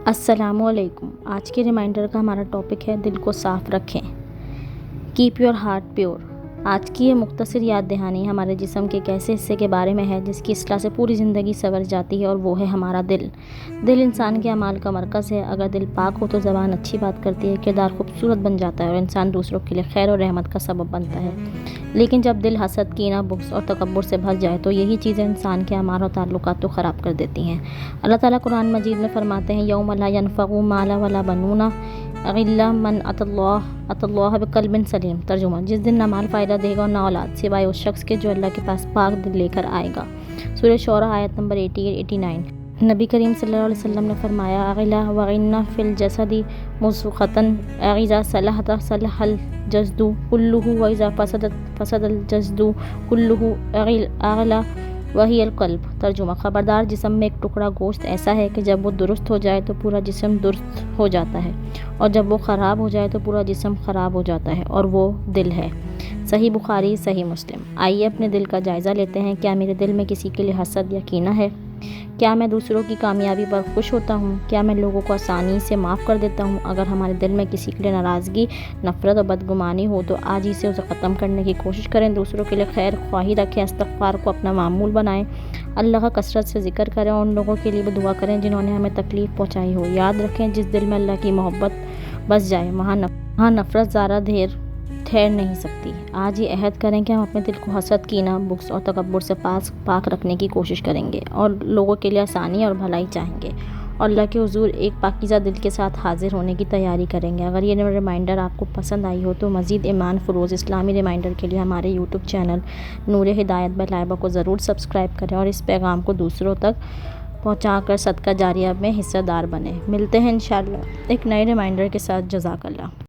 السلام علیکم۔ آج کے ریمائنڈر کا ہمارا ٹاپک ہے دل کو صاف رکھیں، کیپ یور ہارٹ پیور۔ آج کی یہ مختصر یاد دہانی ہمارے جسم کے ایک ایسے حصے کے بارے میں ہے جس کی اصلاح سے پوری زندگی سنور جاتی ہے، اور وہ ہے ہمارا دل۔ دل انسان کے اعمال کا مرکز ہے۔ اگر دل پاک ہو تو زبان اچھی بات کرتی ہے، کردار خوبصورت بن جاتا ہے اور انسان دوسروں کے لیے خیر اور رحمت کا سبب بنتا ہے۔ لیکن جب دل حسد، کینہ، بغض اور تکبر سے بھر جائے تو یہی چیزیں انسان کے اعمال اور تعلقات کو خراب کر دیتی ہیں۔ اللہ تعالیٰ قرآن مجید میں فرماتے ہیں، یوم لا ینفع مال ولا بنون الا من اتى اللہ بقلب سلیم۔ ترجمہ: جس دن نہ مال فائدہ دے گا اور نہ اولاد، سوائے اس شخص کے جو اللہ کے پاس پاک دل لے کر آئے گا۔ سورہ شعراء آیت نمبر 88-89۔ نبی کریم صلی اللہ علیہ وسلم نے فرمایا، اغلا وغن فی الجسد مضغۃ اذا صلحت صلح الجسد كله واذا فسد الجسد كله اغلا وہی القلب۔ ترجمہ: خبردار، جسم میں ایک ٹکڑا گوشت ایسا ہے کہ جب وہ درست ہو جائے تو پورا جسم درست ہو جاتا ہے، اور جب وہ خراب ہو جائے تو پورا جسم خراب ہو جاتا ہے، اور وہ دل ہے۔ صحیح بخاری، صحیح مسلم۔ آئیے اپنے دل کا جائزہ لیتے ہیں۔ کیا میرے دل میں کسی کے لیے حسد یا کینہ ہے؟ کیا میں دوسروں کی کامیابی پر خوش ہوتا ہوں؟ کیا میں لوگوں کو آسانی سے معاف کر دیتا ہوں؟ اگر ہمارے دل میں کسی کے لیے ناراضگی، نفرت اور بدگمانی ہو تو آج ہی سے اسے ختم کرنے کی کوشش کریں۔ دوسروں کے لیے خیر خواہی رکھیں، استغفار کو اپنا معمول بنائیں، اللہ کا کثرت سے ذکر کریں، اور ان لوگوں کے لیے بھی دعا کریں جنہوں نے ہمیں تکلیف پہنچائی ہو۔ یاد رکھیں، جس دل میں اللہ کی محبت بس جائے وہاں نفرت زیادہ دیر ٹھہر نہیں سکتی۔ آج یہ عہد کریں کہ ہم اپنے دل کو حسد، کینہ، بغض اور تکبر سے پاک رکھنے کی کوشش کریں گے، اور لوگوں کے لیے آسانی اور بھلائی چاہیں گے، اور اللہ کے حضور ایک پاکیزہ دل کے ساتھ حاضر ہونے کی تیاری کریں گے۔ اگر یہ ریمائنڈر آپ کو پسند آئی ہو تو مزید ایمان فروز اسلامی ریمائنڈر کے لیے ہمارے یوٹیوب چینل نور ہدایت بائی لائبہ کو ضرور سبسکرائب کریں، اور اس پیغام کو دوسروں تک پہنچا کر صدقہ جاریہ میں حصہ دار بنیں۔ ملتے ہیں انشاءاللہ ایک نئے ریمائنڈر کے ساتھ۔ جزاک اللہ۔